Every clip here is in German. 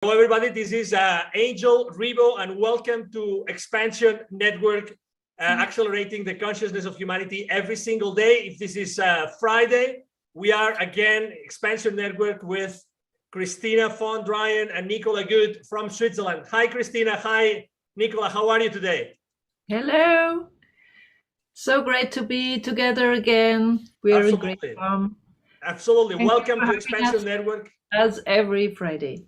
Hello, everybody. This is Angel, Ribo, and welcome to XPNSion Network, accelerating the consciousness of humanity every single day. If this is Friday, we are again XPNSion Network with Christina Von Dreien and Nicola Good from Switzerland. Hi, Christina. Hi, Nicola. How are you today? Hello. So great to be together again. We're in great form. Absolutely. Thank Welcome to you for having XPNSion us. Network. As every Friday.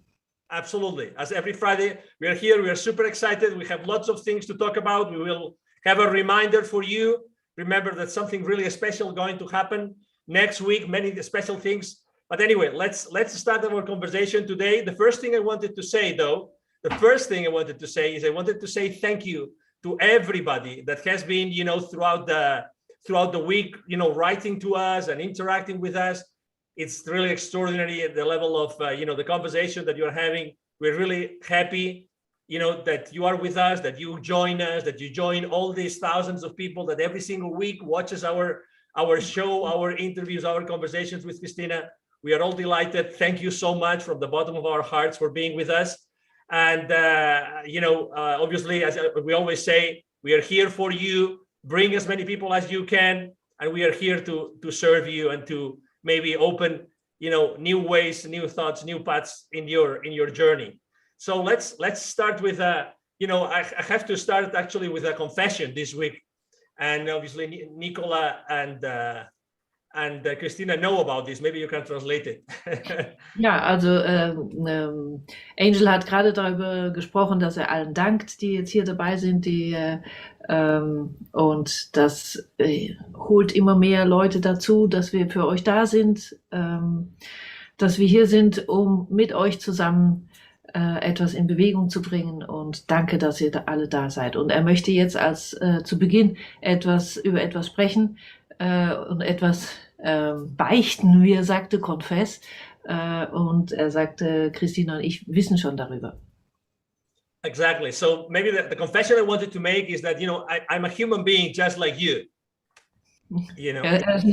Absolutely. As every Friday, we are here. We are super excited. We have lots of things to talk about. We will have a reminder for you. Remember that something really special going to happen next week, many special things. But anyway, let's start our conversation today. The first thing I wanted to say, though, is I wanted to say thank you to everybody that has been, throughout the week, writing to us and interacting with us. It's really extraordinary at the level of, the conversation that you're having. We're really happy, that you are with us, that you join us, that you join all these thousands of people that every single week watches our show, our interviews, our conversations with Christina. We are all delighted. Thank you so much from the bottom of our hearts for being with us. And, obviously, as we always say, we are here for you. Bring as many people as you can. And we are here to serve you and to maybe open, new ways, new thoughts, new paths in your journey. So let's start with I have to start actually with a confession this week, and obviously Nicola and Christina know about this. Maybe you can translate it. Ja, also Angel hat gerade darüber gesprochen, dass er allen dankt, die jetzt hier dabei sind, und das holt immer mehr Leute dazu, dass wir für euch da sind, dass wir hier sind, um mit euch zusammen etwas in Bewegung zu bringen, und danke, dass ihr da alle da seid. Und er möchte jetzt zu Beginn über etwas sprechen und etwas beichten, wie er sagte, confess. Und er sagte, Christina und ich wissen schon darüber. Exactly. So maybe the confession I wanted to make is that, I'm a human being just like you.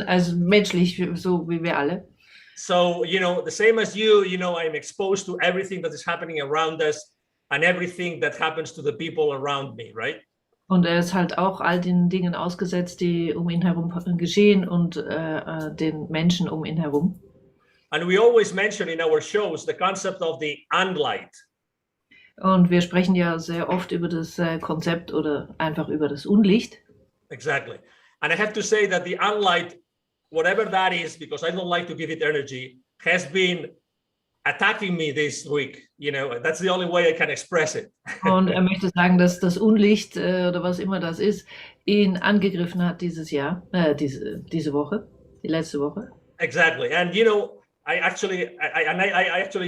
Also menschlich, so wie wir alle. So, the same as you, I'm exposed to everything that is happening around us and everything that happens to the people around me, right? Und er ist halt auch all den Dingen ausgesetzt, die um ihn herum geschehen, und den Menschen um ihn herum. And we always mention in our shows the concept of the unlight. Und wir sprechen ja sehr oft über das Konzept oder einfach über das Unlicht. Exactly. And I have to say that the unlight, whatever that is, because I don't like to give it energy, has been attacking me this week. That's the only way I can express it. Und er möchte sagen, dass das Unlicht oder was immer das ist, ihn angegriffen hat dieses Jahr, diese Woche, die letzte Woche. Exactly. And I actually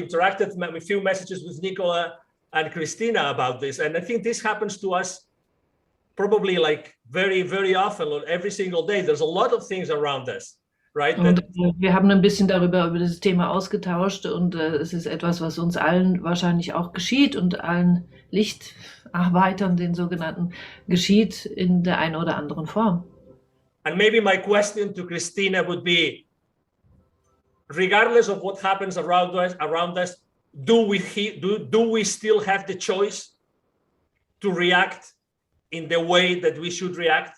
interacted with a few messages with Nicola and Christina about this, and I think this happens to us probably like very, very often, every single day. There's a lot of things around us. Right? Und wir haben ein bisschen über dieses Thema ausgetauscht, und es ist etwas, was uns allen wahrscheinlich auch geschieht und allen Lichtarbeitern, den sogenannten, geschieht in der einen oder anderen Form. And maybe my question to Christina would be, regardless of what happens around us, do we still have the choice to react in the way that we should react?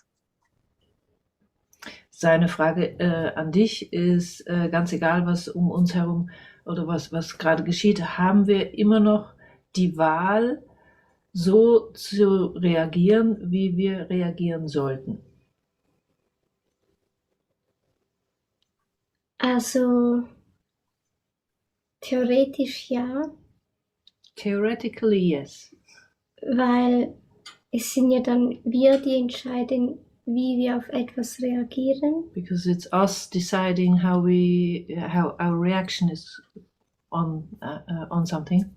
Seine Frage an dich ist, ganz egal, was um uns herum oder was gerade geschieht, haben wir immer noch die Wahl, so zu reagieren, wie wir reagieren sollten? Also theoretisch ja. Theoretically yes. Weil es sind ja dann wir, die entscheiden, wie wir auf etwas reagieren. Because it's us deciding how our reaction is on something.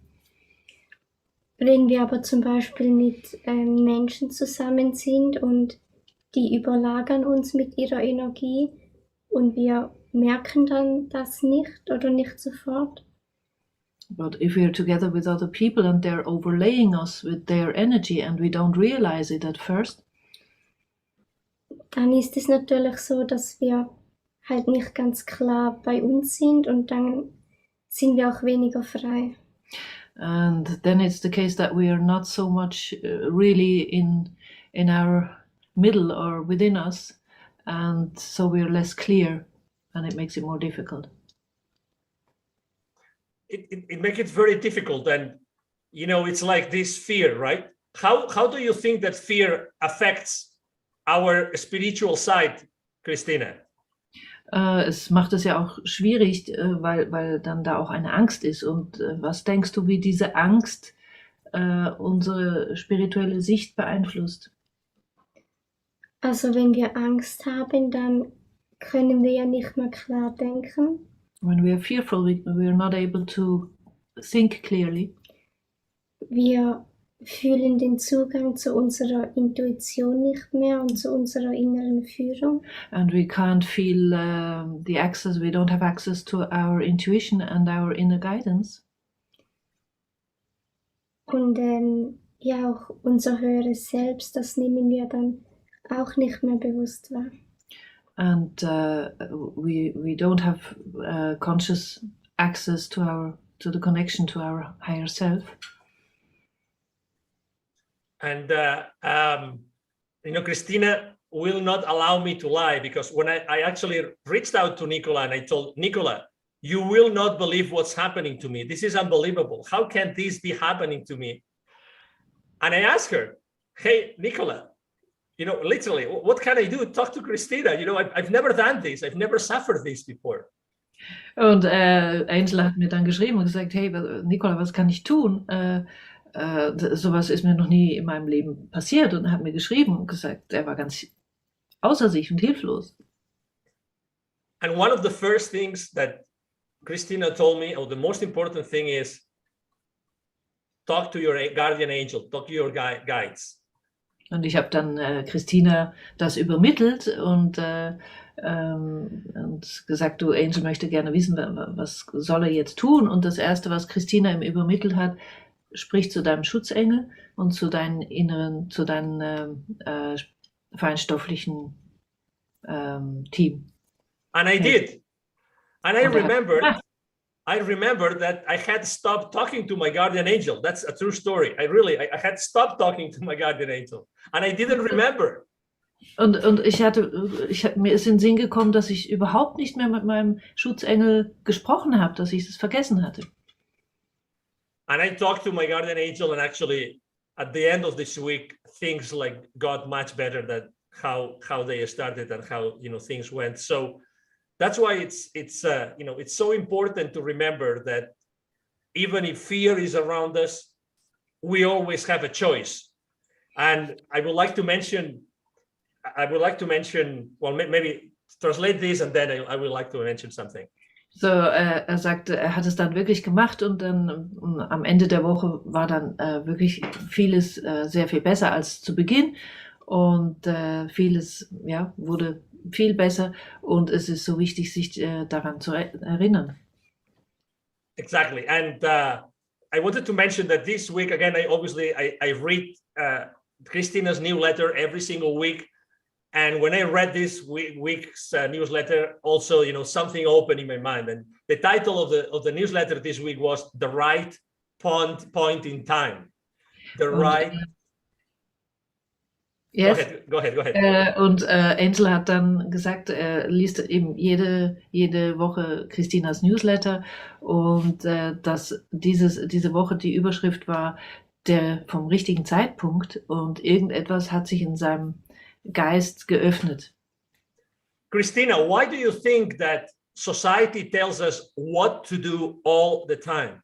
Wenn wir aber zum Beispiel mit Menschen zusammen sind und die überlagern uns mit ihrer Energie und wir merken dann das nicht oder nicht sofort. But if we're together with other people and they're overlaying us with their energy and we don't realize it at first, dann ist es natürlich so, dass wir halt nicht ganz klar bei uns sind, und dann sind wir auch weniger frei. And then it's the case that we are not so much really in our middle or within us, and so we're less clear, and it makes it more difficult. It makes it very difficult, and it's like this fear, right? How do you think that fear affects our spiritual side, Christina? Es macht es ja auch schwierig, weil dann da auch eine Angst ist. Und was denkst du, wie diese Angst unsere spirituelle Sicht beeinflusst? Also wenn wir Angst haben, dann können wir ja nicht mehr klar denken. When we are fearful, we are not able to think clearly. Wir fühlen den Zugang zu unserer Intuition nicht mehr und zu unserer inneren Führung. And we can't feel the access, we don't have access to our intuition and our inner guidance. Und ja, auch unser höheres Selbst, das nehmen wir dann auch nicht mehr bewusst wahr. And we don't have conscious access to the connection to our higher self. And Christina will not allow me to lie, because when I actually reached out to Nicola and I told Nicola, you will not believe what's happening to me. This is unbelievable. How can this be happening to me? And I asked her, hey, Nicola, literally, what can I do? Talk to Christina. I've never done this. I've never suffered this before. Und Angela hat mir dann geschrieben und gesagt, hey, Nicola, was kann ich tun? Sowas ist mir noch nie in meinem Leben passiert, und hat mir geschrieben und gesagt, er war ganz außer sich und hilflos. And one of the first things that Christina told me, or the most important thing, is talk to your guardian angel, talk to your guides. Und ich habe dann Christina das übermittelt und gesagt, du, Angel möchte gerne wissen, was soll er jetzt tun? Und das Erste, was Christina ihm übermittelt hat, sprich zu deinem Schutzengel und zu deinen feinstofflichen Team. And I did. And I remembered that I had stopped talking to my guardian angel. That's a true story. I had stopped talking to my guardian angel, and I didn't remember. Und mir ist in den Sinn gekommen, dass ich überhaupt nicht mehr mit meinem Schutzengel gesprochen habe, dass ich es vergessen hatte. And I talked to my guardian angel, and actually, at the end of this week, things got much better than how they started and how things went. So that's why it's so important to remember that even if fear is around us, we always have a choice. And I would like to mention, well, maybe translate this, and then I would like to mention something. So, er sagte, er hat es dann wirklich gemacht, und dann am Ende der Woche war dann wirklich vieles sehr viel besser als zu Beginn, und vieles wurde viel besser, und es ist so wichtig, sich daran zu erinnern. Exactly. And I wanted to mention that this week, again, I read Christina's newsletter every single week. And when I read this week's newsletter, also, something opened in my mind. And the title of the newsletter this week was "The Right Point in Time." The right. Yes. Go ahead. Und Angel hat dann gesagt, er liest eben jede Woche Christinas Newsletter, und dass diese Woche die Überschrift war, der vom richtigen Zeitpunkt, und irgendetwas hat sich in seinem Geist geöffnet. Christina, why do you think that society tells us what to do all the time?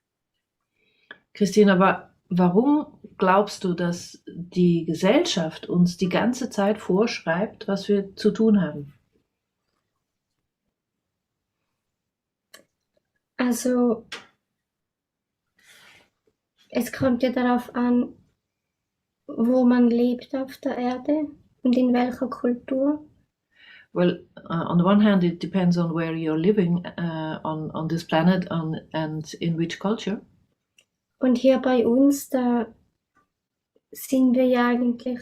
Christina, warum glaubst du, dass die Gesellschaft uns die ganze Zeit vorschreibt, was wir zu tun haben? Also, es kommt ja darauf an, wo man lebt auf der Erde und in welcher Kultur. Well, on the one hand, it depends on where you're living on this planet and in which culture. Und hier bei uns, da sind wir ja eigentlich,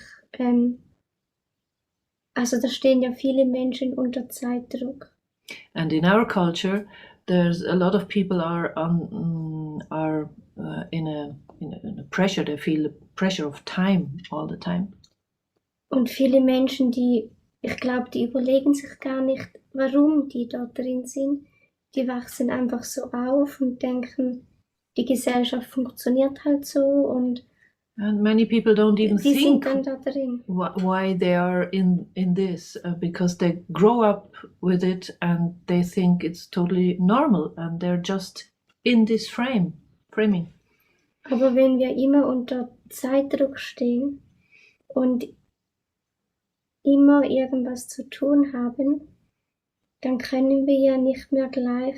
also da stehen ja viele Menschen unter Zeitdruck. And in our culture, there's a lot of people are in a pressure. They feel the pressure of time all the time. Und viele Menschen, ich glaube, die überlegen sich gar nicht, warum die dort drin sind. Die wachsen einfach so auf und denken, die Gesellschaft funktioniert halt so und And many people don't even die think sind dann da drin. why they are in this, because they grow up with it and they think it's totally normal and they're just in this framing. Aber wenn wir immer unter Zeitdruck stehen und immer irgendwas zu tun haben, dann können wir ja nicht mehr gleich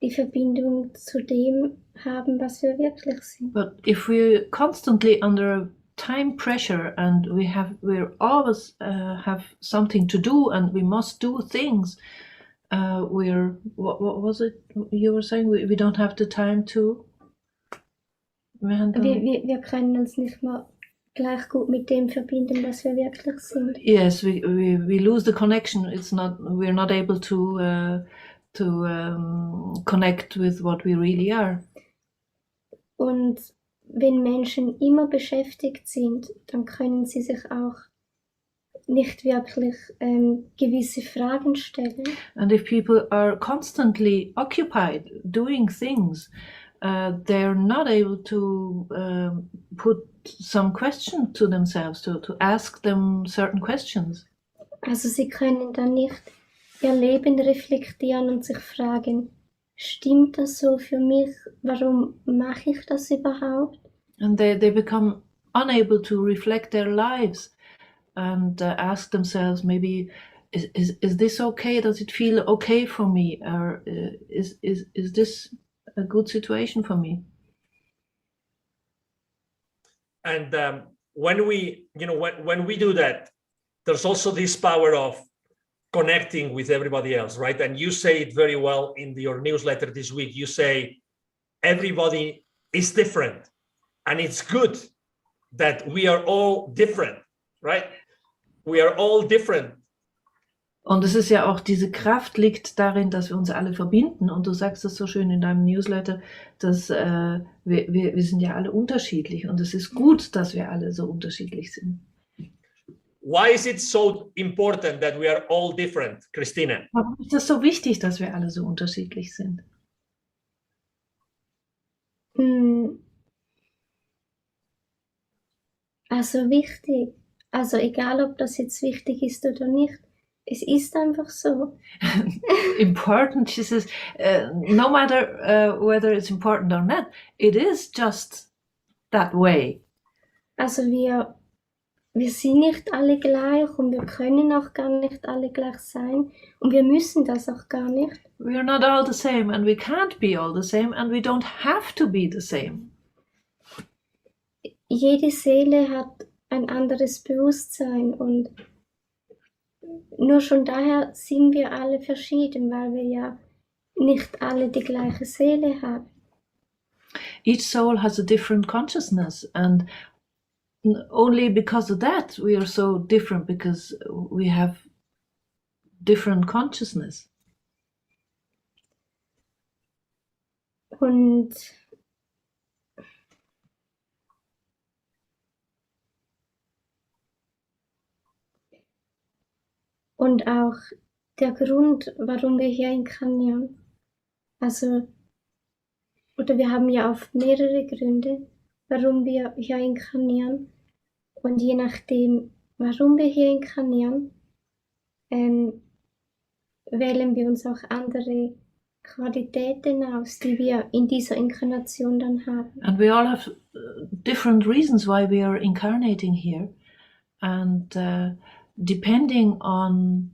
die Verbindung zu dem haben, was wir wirklich sind. But if we're constantly under time pressure and we're always have something to do and we must do things, what was it you were saying? We don't have the time to. Wir können uns nicht mehr gleich gut mit dem verbinden, was wir wirklich sind. Yes, we lose the connection. We're not able to connect with what we really are. Und wenn Menschen immer beschäftigt sind, dann können sie sich auch nicht wirklich gewisse Fragen stellen. And if people are constantly occupied doing things, they're not able to put some question to themselves, to ask them certain questions. Also sie können dann nicht ihr Leben reflektieren und sich fragen, stimmt das so für mich? Warum mache ich das überhaupt? And they become unable to reflect their lives and ask themselves, maybe, is this okay? Does it feel okay for me? Or is this a good situation for me? And when we do that, there's also this power of connecting with everybody else, right? And you say it very well in your newsletter this week. You say everybody is different, and it's good that we are all different, right? We are all different. Und es ist ja auch, diese Kraft liegt darin, dass wir uns alle verbinden. Und du sagst es so schön in deinem Newsletter, dass wir sind ja alle unterschiedlich. Und es ist gut, dass wir alle so unterschiedlich sind. Why is it so important that we are all different, Christina? Warum ist das so wichtig, dass wir alle so unterschiedlich sind? Also wichtig. Also egal, ob das jetzt wichtig ist oder nicht. Es ist einfach so. Important, she says, no matter whether it's important or not, it is just that way. Also wir sind nicht alle gleich und wir können auch gar nicht alle gleich sein und wir müssen das auch gar nicht. We are not all the same and we can't be all the same and we don't have to be the same. Jede Seele hat ein anderes Bewusstsein und nur schon daher sind wir alle verschieden, weil wir ja nicht alle die gleiche Seele haben. Each soul has a different consciousness and only because of that we are so different, because we have different consciousness. Und auch der Grund, warum wir hier inkarnieren. Also, oder wir haben ja oft mehrere Gründe, warum wir hier inkarnieren. Und je nachdem, warum wir hier inkarnieren, wählen wir uns auch andere Qualitäten aus, die wir in dieser Inkarnation dann haben. And we all have different reasons why we are incarnating here. And depending on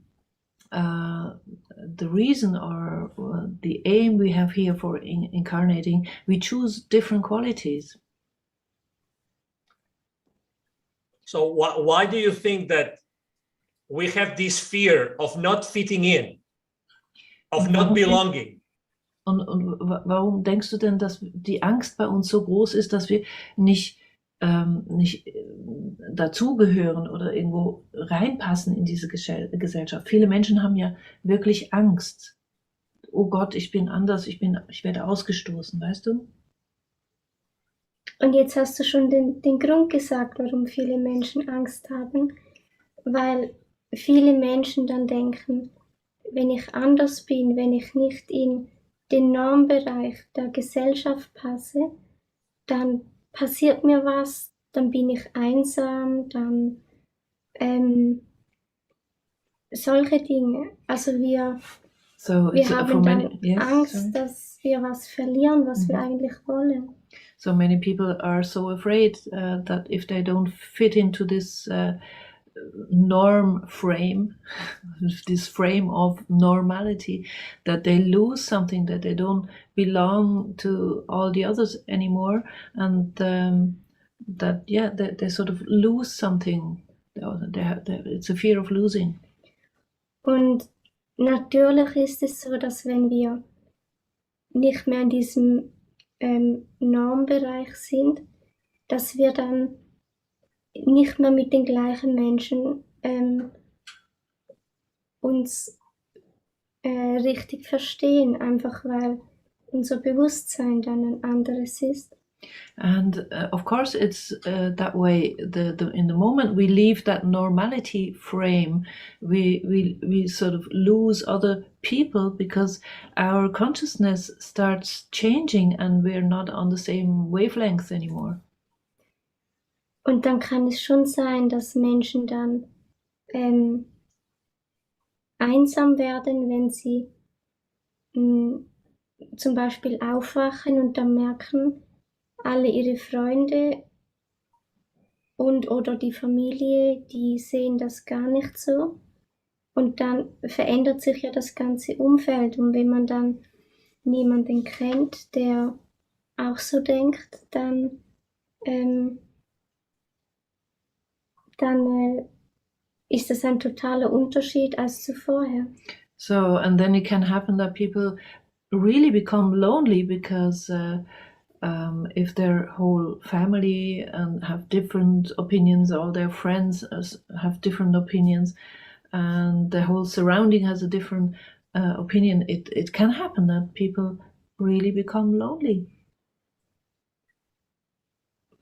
the reason or the aim we have here for incarnating, we choose different qualities. So why do you think that we have this fear of not fitting in, of not belonging? Und warum denkst du denn, dass die Angst bei uns so groß ist, dass wir nicht dazugehören oder irgendwo reinpassen in diese Gesellschaft? Viele Menschen haben ja wirklich Angst oh Gott, ich bin anders, ich werde ausgestoßen, weißt du? Und jetzt hast du schon den Grund gesagt, warum viele Menschen Angst haben, weil viele Menschen dann denken, wenn ich anders bin, wenn ich nicht in den Normbereich der Gesellschaft passe, dann passiert mir was, dann bin ich einsam, dann solche Dinge. Also wir haben dann Angst, dass wir was verlieren, was wir eigentlich wollen. So many people are so afraid that if they don't fit into this norm frame, this frame of normality, that they lose something, that they don't belong to all the others anymore, and that they sort of lose something. It's a fear of losing. Und natürlich ist es so, dass wenn wir nicht mehr in diesem Normbereich sind, dass wir dann nicht mehr mit den gleichen Menschen uns richtig verstehen, einfach weil unser Bewusstsein dann ein anderes ist. And of course it's that way. In the moment we leave that normality frame, we sort of lose other people because our consciousness starts changing and we're not on the same wavelength anymore. Und dann kann es schon sein, dass Menschen dann einsam werden, wenn sie zum Beispiel aufwachen und dann merken, alle ihre Freunde und oder die Familie, die sehen das gar nicht so. Und dann verändert sich ja das ganze Umfeld. Und wenn man dann niemanden kennt, der auch so denkt, dann ist das ein totaler Unterschied als zuvor. So, and then it can happen that people really become lonely because if their whole family have different opinions, all their friends have different opinions, and the whole surrounding has a different opinion, it can happen that people really become lonely.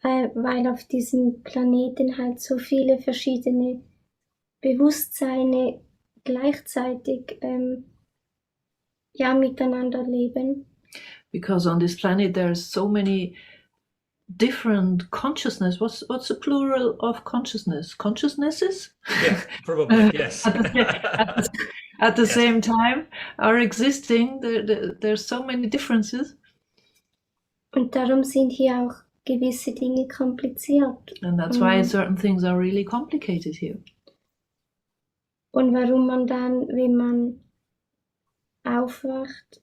Weil auf diesem Planeten halt so viele verschiedene Bewusstseine gleichzeitig miteinander leben. Because on this planet there's so many different consciousness. What's the plural of consciousness? Consciousnesses? Yeah, probably, yes. At the same time are existing. There's so many differences. Und darum sind hier auch gewisse Dinge kompliziert. And that's why certain things are really complicated here. Und warum man dann, wenn man aufwacht,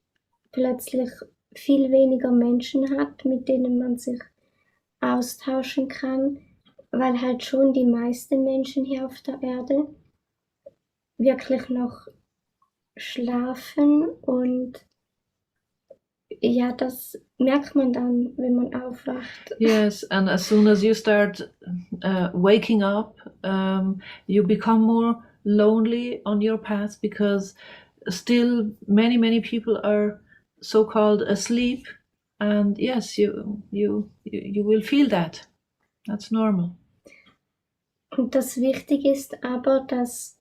plötzlich viel weniger Menschen hat, mit denen man sich austauschen kann, weil halt schon die meisten Menschen hier auf der Erde wirklich noch schlafen und ja, das merkt man dann, wenn man aufwacht. Yes, and as soon as you start waking up, you become more lonely on your path because still many people are so-called asleep, and yes, you will feel that. That's normal. Und das Wichtige ist aber, dass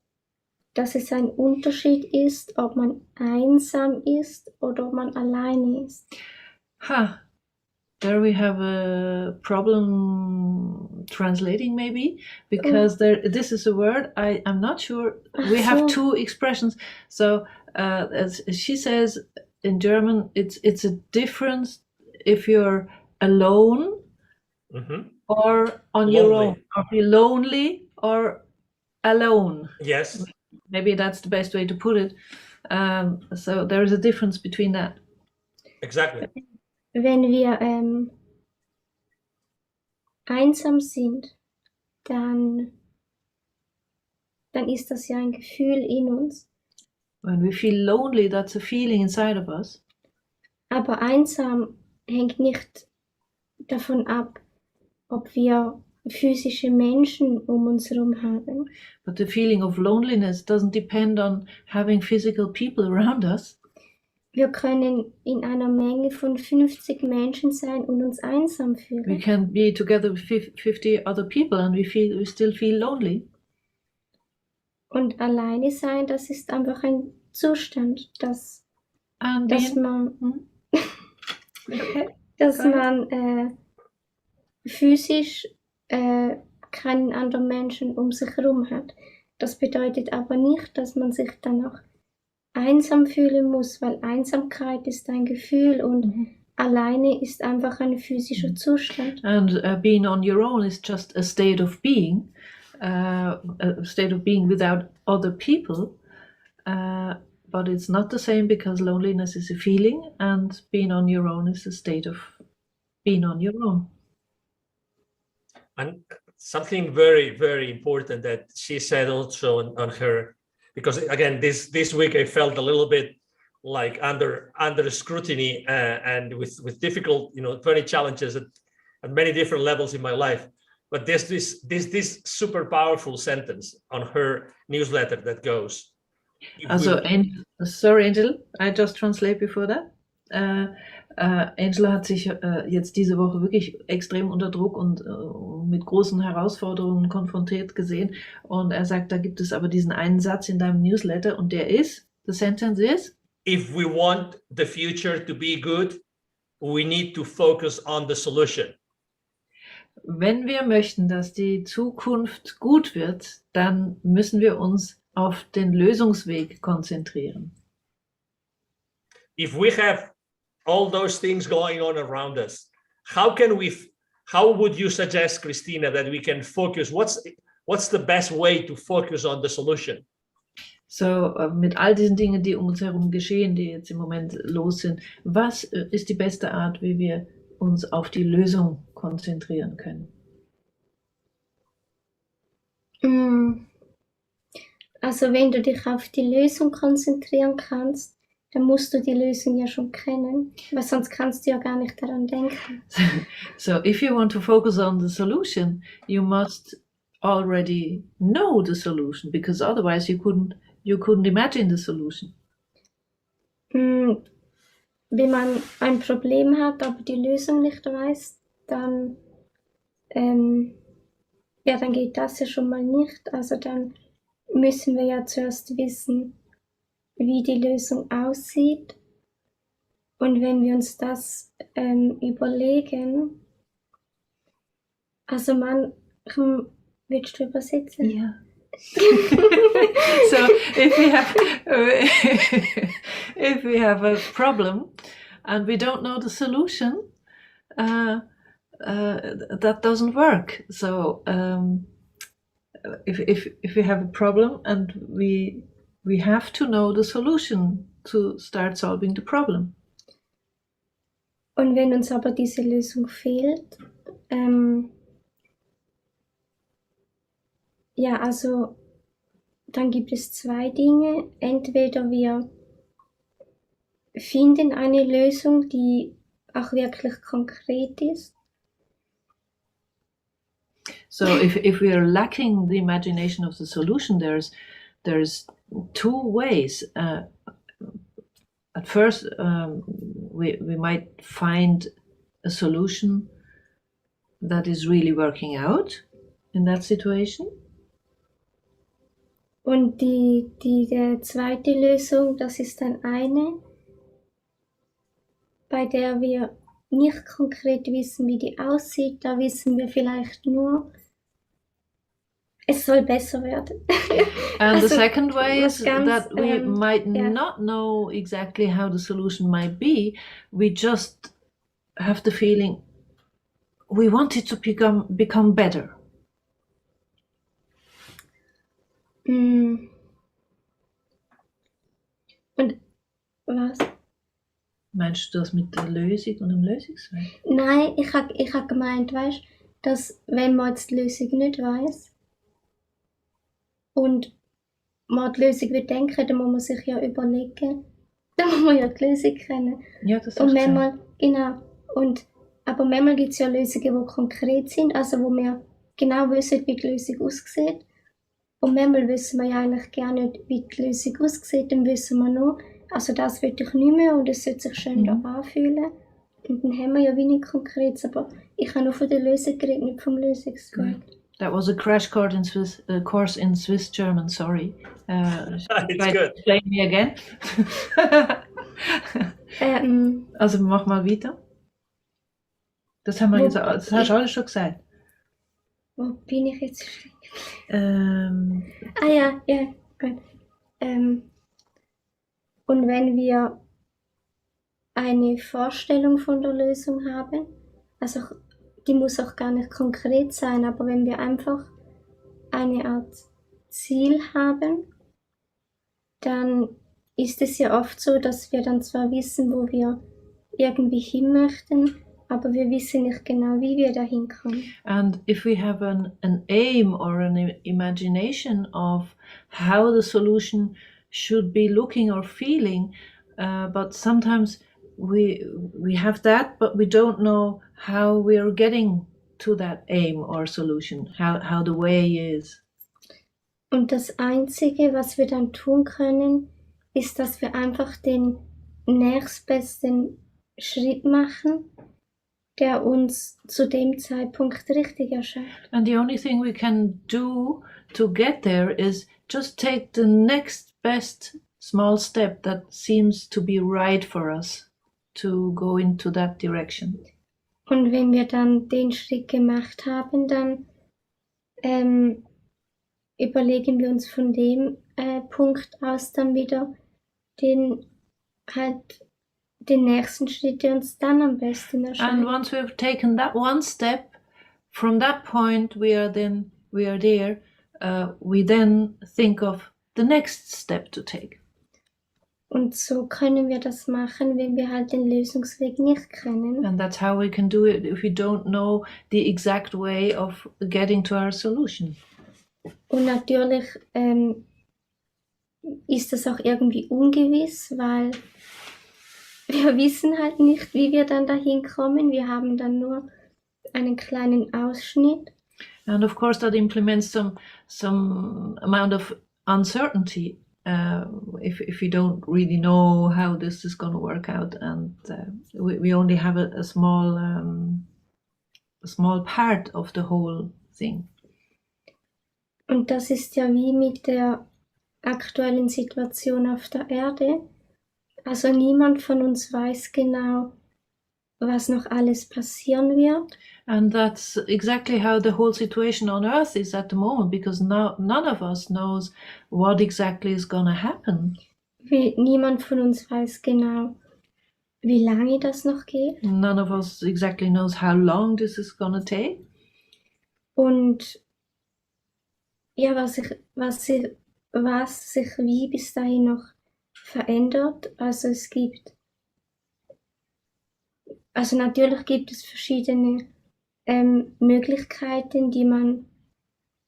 es ein Unterschied ist, ob man einsam ist oder ob man alleine ist. There we have a problem translating maybe, because this is a word, I'm not sure. We have two expressions. So as she says in German, it's a difference if you're alone or on your own, or be lonely or alone. Yes. Maybe that's the best way to put it. So there is a difference between that. Exactly. Wenn wir einsam sind, dann ist das ja ein Gefühl in uns. When we feel lonely, that's a feeling inside of us. Aber einsam hängt nicht davon ab, ob wir physische Menschen um uns herum haben. But the feeling of loneliness doesn't depend on having physical people around us. wir können in einer Menge von 50 Menschen sein und uns einsam We fühlen. can be together with 50 other people and we still feel lonely. Und alleine sein, das ist einfach ein Zustand, dass And man, okay. dass Go man physisch keinen anderen Menschen um sich herum hat. Das bedeutet aber nicht, dass man sich dann auch einsam fühlen muss, weil Einsamkeit ist ein Gefühl und alleine ist einfach ein physischer Zustand. And being on your own is just a state of being without other people. But it's not the same because loneliness is a feeling and being on your own is a state of being on your own. And something very, very important that she said also on her, because again, this week I felt a little bit like under scrutiny and with difficult, funny challenges at many different levels in my life. But there's this super powerful sentence on her newsletter that goes. Also, sorry, Angel, I just translate before that. Angela hat sich jetzt diese Woche wirklich extrem unter Druck und mit großen Herausforderungen konfrontiert gesehen. Und er sagt, da gibt es aber diesen einen Satz in deinem Newsletter und der ist, the sentence is, if we want the future to be good, we need to focus on the solution. Wenn wir möchten, dass die Zukunft gut wird, dann müssen wir uns auf den Lösungsweg konzentrieren. If we have all those things going on around us, how would you suggest, Christina, that we can focus? What's the best way to focus on the solution? So, mit all diesen Dingen, die um uns herum geschehen, die jetzt im Moment los sind, was ist die beste Art, wie wir uns auf die Lösung konzentrieren können? Also wenn du dich auf die Lösung konzentrieren kannst, dann musst du die Lösung ja schon kennen, weil sonst kannst du ja gar nicht daran denken. So if you want to focus on the solution, you must already know the solution, because otherwise you couldn't imagine the solution. Wenn man ein Problem hat, aber die Lösung nicht weiß, dann geht das ja schon mal nicht. Also dann müssen wir ja zuerst wissen, wie die Lösung aussieht. Und wenn wir uns das überlegen, also willst du übersetzen? Ja. So if we have a problem and we don't know the solution, that doesn't work. So if we have a problem and we have to know the solution to start solving the problem. Und wenn uns aber diese Lösung fehlt, also dann gibt es zwei Dinge. Entweder wir finden eine Lösung, die auch wirklich konkret ist. So if we are lacking the imagination of the solution, there's two ways. At first, we might find a solution that is really working out in that situation. Und die zweite Lösung, das ist dann eine, bei der wir nicht konkret wissen, wie die aussieht. Da wissen wir vielleicht nur, es soll besser werden. And the second way is that we might not know exactly how the solution might be. We just have the feeling we want it to become better. Und was? Meinst du das mit der Lösung und dem Lösungsweg? Nein, ich hab gemeint, weißt, dass wenn man jetzt die Lösung nicht weiss und man die Lösung will denken, dann muss man sich ja überlegen, dann muss man ja die Lösung kennen. Ja, das ist und manchmal, genau. Aber manchmal gibt es ja Lösungen, die konkret sind, also wo wir genau wissen, wie die Lösung aussieht. Und manchmal wissen wir ja eigentlich gar nicht, wie die Lösung aussieht, dann wissen wir nur, also das will ich nicht mehr und es sollte sich schön da anfühlen. Und dann haben wir ja wenig Konkretes, aber ich habe nur von der Lösung geredet, nicht vom Lösungsweg. That was a crash course in Swiss German. Sorry. It's Try to good. explain me again. Also mach mal weiter. Das haben wir jetzt, das hast du alles schon gesagt. Wo bin ich jetzt stehen? Ja, gut. Und wenn wir eine Vorstellung von der Lösung haben, also die muss auch gar nicht konkret sein, aber wenn wir einfach eine Art Ziel haben, dann ist es ja oft so, dass wir dann zwar wissen, wo wir irgendwie hin möchten, aber wir wissen nicht genau, wie wir dahin kommen. And if we have an aim or an imagination of how the solution should be looking or feeling, but sometimes we have that, but we don't know how we are getting to that aim or solution, how the way is. Und das Einzige, was wir dann tun können, ist, dass wir einfach den nächstbesten Schritt machen, der uns zu dem Zeitpunkt richtig erscheint. And the only thing we can do to get there is just take the next best small step that seems to be right for us to go into that direction. Und wenn wir dann den Schritt gemacht haben, dann überlegen wir uns von dem Punkt aus dann wieder den nächsten Schritt, der uns dann am besten erscheint. And once we've taken that one step, from that point we are there, we then think of the next step to take. Und so können wir das machen, wenn wir halt den Lösungsweg nicht kennen. And that's how we can do it if we don't know the exact way of getting to our solution. Und natürlich ist das auch irgendwie ungewiss, weil wir wissen halt nicht, wie wir dann dahin kommen. Wir haben dann nur einen kleinen Ausschnitt. And of course that implements some amount of uncertainty if you don't really know how this is going to work out, and we only have a small part of the whole thing. Und das ist ja wie mit der aktuellen Situation auf der Erde. Also niemand von uns weiß genau, was noch alles passieren wird. And that's exactly how the whole situation on Earth is at the moment, because none of us knows what exactly is going to happen. Niemand von uns weiß genau, wie lange das noch geht. None of us exactly knows how long this is going to take. Und ja, was sich wie bis dahin noch verändert. Also natürlich gibt es verschiedene Möglichkeiten, die man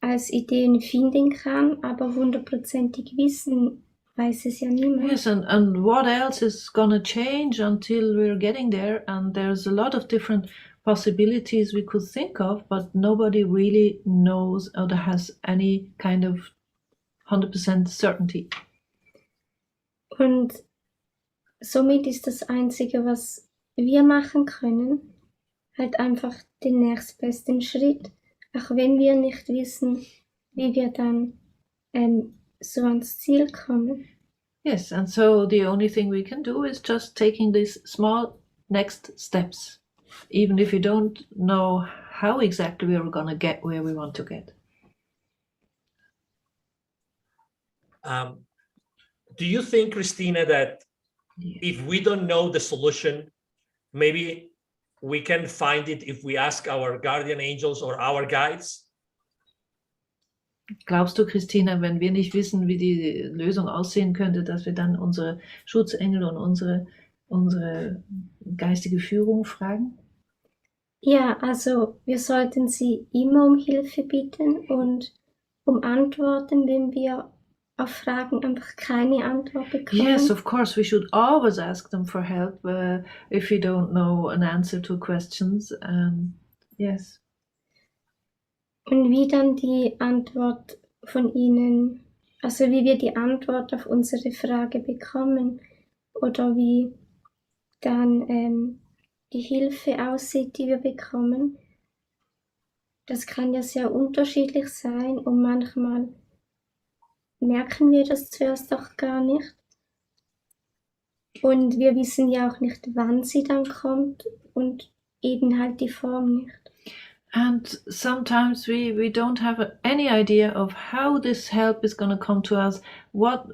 als Ideen finden kann, aber hundertprozentig wissen weiß es ja niemand. Yes, and what else is going to change until we're getting there? And there's a lot of different possibilities we could think of, but nobody really knows or has any kind of 100% certainty. Und somit ist das Einzige, was wir machen können, halt einfach den nächstbesten Schritt, auch wenn wir nicht wissen, wie wir dann so ans Ziel kommen. Yes, and so the only thing we can do is just taking these small next steps, even if we don't know how exactly we are going to get where we want to get. Do you think, Christina, that if we don't know the solution, maybe we can find it if we ask our guardian angels or our guides? Glaubst du, Christina, wenn wir nicht wissen, wie die Lösung aussehen könnte, dass wir dann unsere Schutzengel und unsere geistige Führung fragen? Ja, also wir sollten sie immer um Hilfe bitten und um Antworten, wenn wir auf Fragen einfach keine Antwort bekommen. Yes, of course, we should always ask them for help if we don't know an answer to questions. Yes. Und wie dann die Antwort von ihnen, also wie wir die Antwort auf unsere Frage bekommen, oder wie dann die Hilfe aussieht, die wir bekommen. Das kann ja sehr unterschiedlich sein und manchmal merken wir das zuerst auch gar nicht. Und wir wissen ja auch nicht, wann sie dann kommt und eben halt die Form nicht. And sometimes we don't have any idea of how this help is going to come to us, what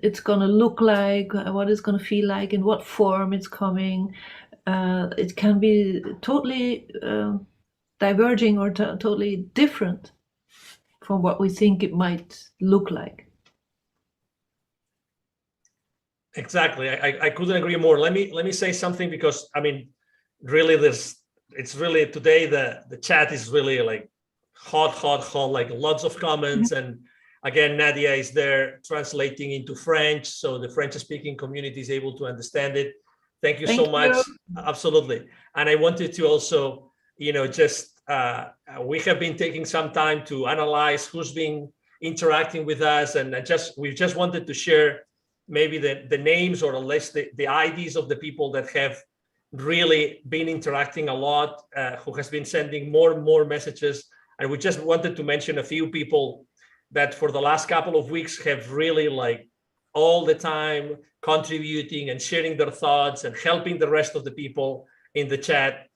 it's going to look like, what it's going to feel like, in what form it's coming. It can be totally diverging or totally different from what we think it might look like. Exactly. I couldn't agree more. Let me say something, because I mean, really, it's really today the chat is really like hot, like lots of comments. And again, Nadia is there translating into French, so the French speaking community is able to understand it. Thank you so much. Absolutely. And I wanted to also, just we have been taking some time to analyze who's been interacting with us, and we just wanted to share maybe the names, or at least the IDs of the people that have really been interacting a lot, who has been sending more and more messages. And we just wanted to mention a few people that for the last couple of weeks have really, like, all the time contributing and sharing their thoughts and helping the rest of the people in the chat.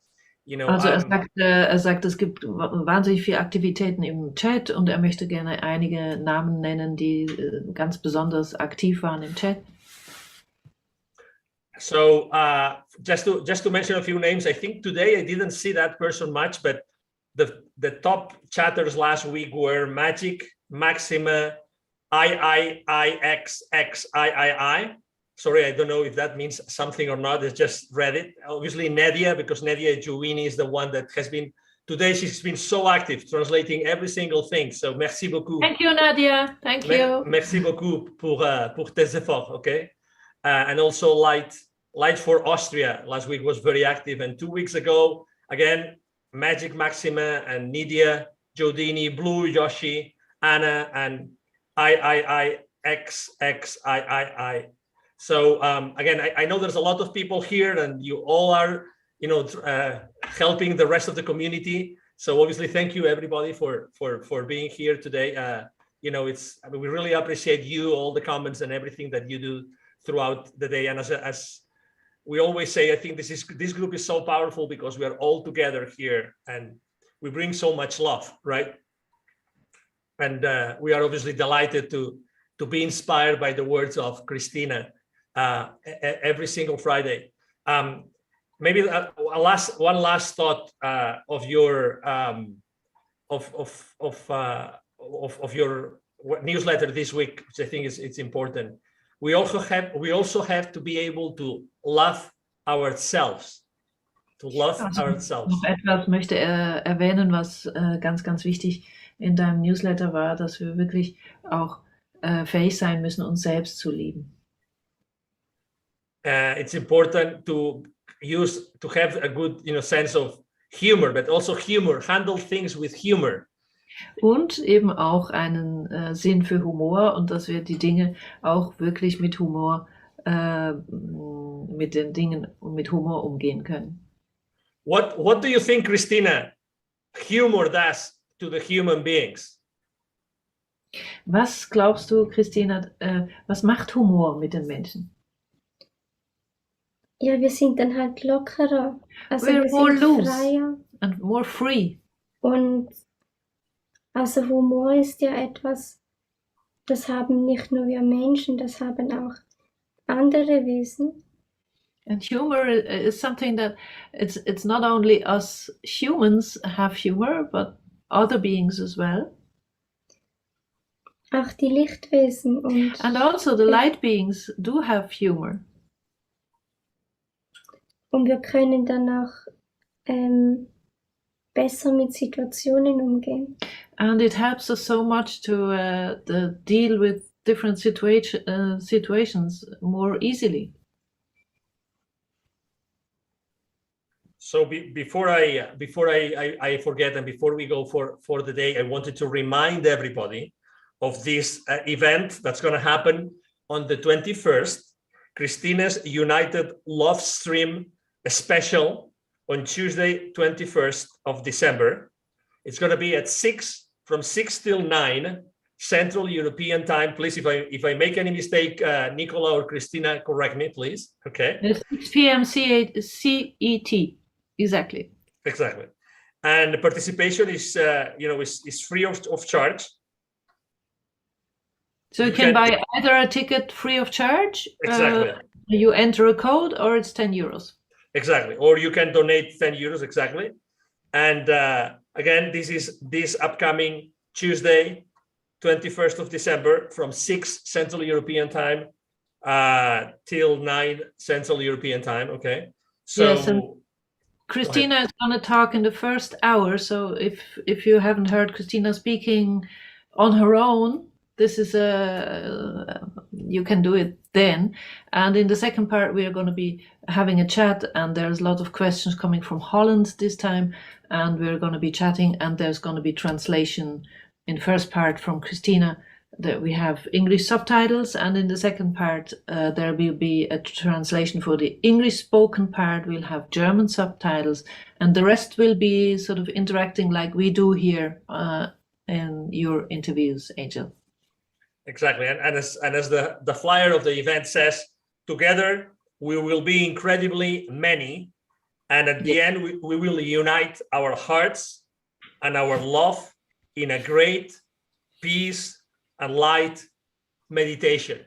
Also er sagt, es gibt wahnsinnig viele Aktivitäten im Chat und er möchte gerne einige Namen nennen, die ganz besonders aktiv waren im Chat. So just to mention a few names, I think today I didn't see that person much, but the top chatters last week were Magic, Maxima, IIIXXIII. Sorry, I don't know if that means something or not. I just read it. Obviously, Nadia, because Nadia Giovini is the one that has been, today she's been so active, translating every single thing. So merci beaucoup. Thank you, Nadia. Thank you. Merci beaucoup pour tes efforts, okay? And also Light for Austria last week was very active. And 2 weeks ago, again, Magic Maxima and Nidia, Giordini, Blue, Yoshi, Anna, and IIIXXIII. So again, I know there's a lot of people here, and you all are, helping the rest of the community. So obviously, thank you everybody for being here today. We really appreciate you, all the comments and everything that you do throughout the day. And as we always say, I think this group is so powerful because we are all together here and we bring so much love, right? And we are obviously delighted to be inspired by the words of Christina every single Friday. Maybe one last thought of your of your newsletter this week, which I think it's important. We also have to be able to love ourselves. To love ourselves. Noch etwas möchte er erwähnen, was ganz, ganz wichtig in deinem Newsletter war, dass wir wirklich auch fähig sein müssen, uns selbst zu lieben. It's important to have a good sense of humor, but also handle things with humor. Und eben auch einen Sinn für Humor und dass wir die Dinge auch wirklich mit Humor, mit den Dingen mit Humor umgehen können. What do you think, Christina, humor does to the human beings? Was glaubst du, Christina, was macht Humor mit den Menschen? Ja, wir sind dann halt lockerer. Also We're wir more sind loose freier. and more free. Und also Humor ist ja etwas, das haben nicht nur wir Menschen, das haben auch andere Wesen. And humor is something that it's not only us humans have humor, but other beings as well. Auch die Lichtwesen and also the light beings do have humor. Und wir können dann auch besser mit Situationen umgehen. And it helps us so much to deal with different situations more easily. So before I forget, and before we go for the day, I wanted to remind everybody of this event that's going to happen on the 21st. Christina's United Love Stream special on Tuesday, 21st of December. It's going to be at from 6 till 9 Central European time. Please, if I make any mistake, Nicola or Christina, correct me, please. Okay. It's 6 p.m. CET. Exactly. Exactly. And the participation is, is free of charge. So you can buy either a ticket free of charge. Exactly. You enter a code, or it's 10 euros. Exactly. Or you can donate 10 euros. Exactly. And again, this is this upcoming Tuesday, 21st of December from 6 Central European time till 9 Central European time. Okay. So yes, and Christina is going to talk in the first hour. So if you haven't heard Christina speaking on her own, this is you can do it then. And in the second part, we are going to be having a chat, and there's a lot of questions coming from Holland this time, and we're going to be chatting, and there's going to be translation in the first part from Christina. That we have English subtitles, and in the second part there will be a translation for the English spoken part. We'll have German subtitles, and the rest will be sort of interacting like we do here in your interviews, Angel. Exactly, and as the flyer of the event says, together we will be incredibly many, and at the end we will unite our hearts and our love in a great peace and light meditation.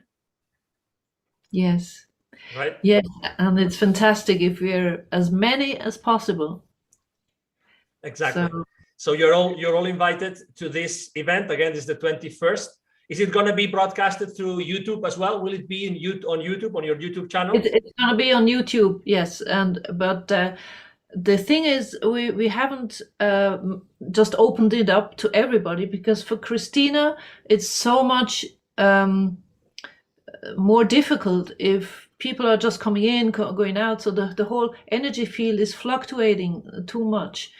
Yes. Right? Yes, and it's fantastic if we're as many as possible. Exactly. So you're all invited to this event. Again, this is the 21st. Is it going to be broadcasted through YouTube as well? Will it be on YouTube, on your YouTube channel? It's going to be on YouTube, yes. But the thing is, we haven't just opened it up to everybody, because for Christina, it's so much more difficult if people are just coming in, going out. So the whole energy field is fluctuating too much.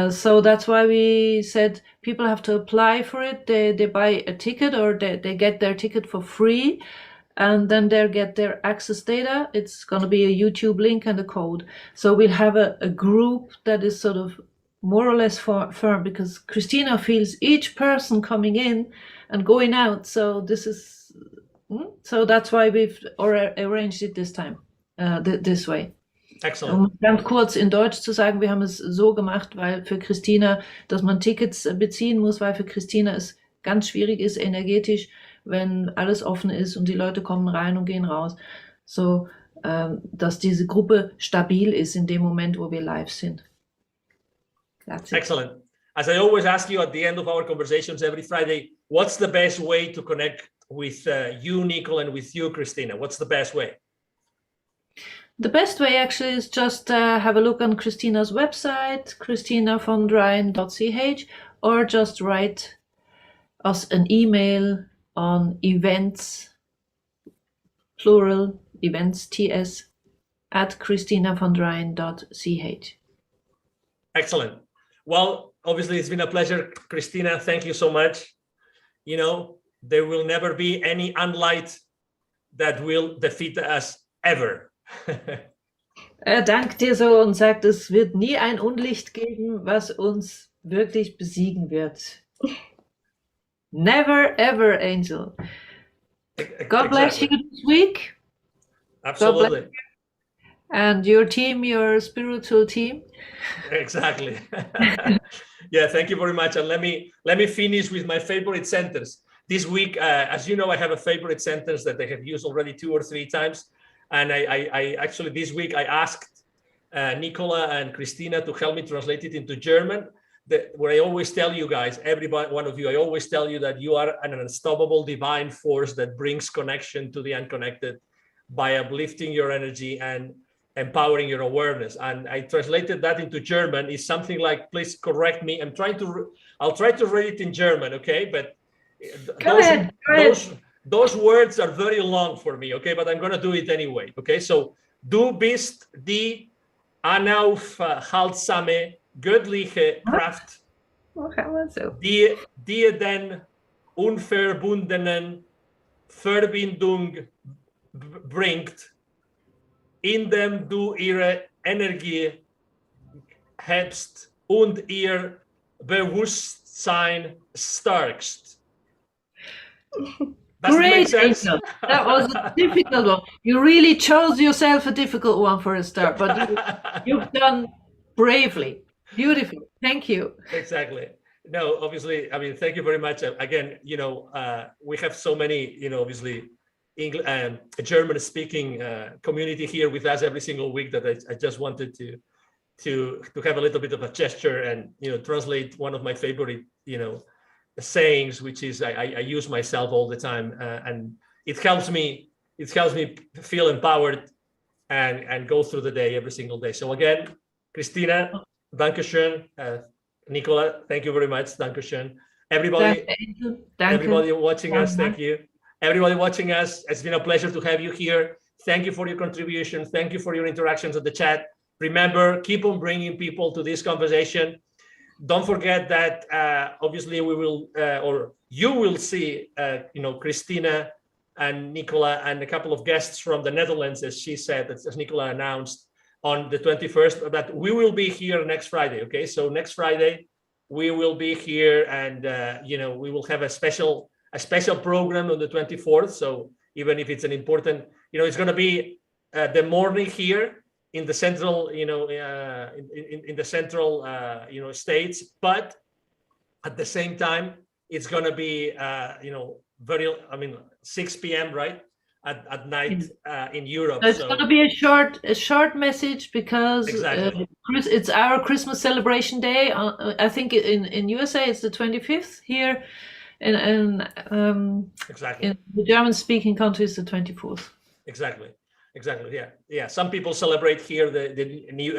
So that's why we said people have to apply for it. They buy a ticket, or they get their ticket for free, and then they get their access data. It's going to be a YouTube link and a code. So we'll have a group that is sort of more or less firm, because Christina feels each person coming in and going out. So that's why we've arranged it this time, this way. Excellent. Um ganz kurz in Deutsch zu sagen, wir haben es so gemacht, weil für Christina, dass man Tickets beziehen muss, weil für Christina es ganz schwierig ist energetisch, wenn alles offen ist und die Leute kommen rein und gehen raus. So, dass diese Gruppe stabil ist in dem Moment, wo wir live sind. That's it. Excellent. As I always ask you at the end of our conversations every Friday, what's the best way to connect with you, Nicola, and with you, Christina? What's the best way? The best way actually is just have a look on Christina's website, christinavondreien.ch, or just write us an email on events, plural, events, TS, at christinavondreien.ch. Excellent. Well, obviously it's been a pleasure, Christina. Thank you so much. You know, there will never be any unlight that will defeat us ever. Er dankt dir so und sagt, es wird nie ein Unlicht geben, was uns wirklich besiegen wird. Never ever, Angel. God bless you this week. Absolutely. And your team, your spiritual team. Exactly. Yeah, thank you very much. And let me finish with my favorite sentence. This week, as you know, I have a favorite sentence that I have used already 2 or 3 times. And I actually, this week, I asked Nicola and Christina to help me translate it into German, where I always tell you guys, every one of you, I always tell you that you are an unstoppable divine force that brings connection to the unconnected by uplifting your energy and empowering your awareness. And I translated that into German. It's something like, please correct me. I'll try to read it in German, okay? But Go ahead. Those words are very long for me, okay? But I'm going to do it anyway, okay? So, du bist die unaufhaltsame göttliche Kraft, die den unverbundenen Verbindung bringt, in dem du ihre Energie hebst und ihr Bewusstsein stärkst. Does it make Great, sense? Angel. That was a difficult one. You really chose yourself a difficult one for a start, but you've done bravely. Beautiful. Thank you. Exactly. No, obviously, I mean, thank you very much. Again, we have so many, obviously, German-speaking community here with us every single week that I just wanted to have a little bit of a gesture and translate one of my favorite sayings, which is I use myself all the time, and it helps me feel empowered and go through the day every single day. So again, Christina, Dankeschön. Nicola, thank you very much. Dankeschön. Everybody watching us, thank you. Everybody watching us, it's been a pleasure to have you here. Thank you for your contribution. Thank you for your interactions at the chat. Remember, keep on bringing people to this conversation. Don't forget that obviously we will, or you will see, Christina and Nicola and a couple of guests from the Netherlands, as she said, as Nicola announced, on the 21st, that we will be here next Friday. Okay, so next Friday we will be here, and we will have a special program on the 24th. So even if it's an important, it's going to be the morning here in the central, in the central, states, but at the same time, it's going to be, 6 p.m. right at night in Europe. So it's going to be a short message because exactly. It's our Christmas celebration day. I think in USA it's the 25th. Here in exactly. in the German-speaking countries the 24th. Exactly. Yeah. Some people celebrate here the new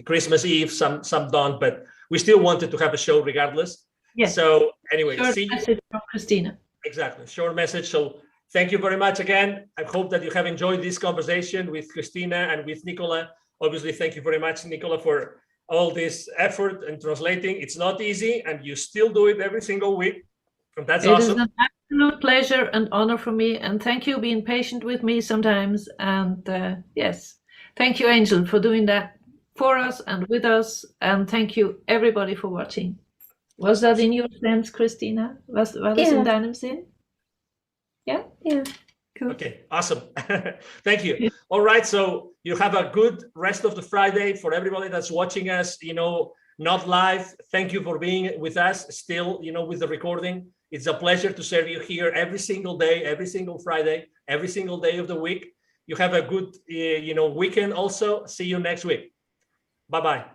Christmas Eve. Some don't, but we still wanted to have a show regardless. Yes. So anyway, short message from Christina. Exactly, short message. So thank you very much again. I hope that you have enjoyed this conversation with Christina and with Nicola. Obviously, thank you very much, Nicola, for all this effort and translating. It's not easy, and you still do it every single week. And that's awesome. It is an absolute pleasure and honor for me. And thank you being patient with me sometimes. And yes, thank you, Angel, for doing that for us and with us. And thank you, everybody, for watching. Was that in your sense, Christina? War das in deinem Sinn? Yeah? Yeah. Cool. Okay, awesome. Thank you. All right, so you have a good rest of the Friday. For everybody that's watching us, not live, thank you for being with us still, with the recording. It's a pleasure to serve you here every single day, every single Friday, every single day of the week. You have a good, weekend also. See you next week. Bye-bye.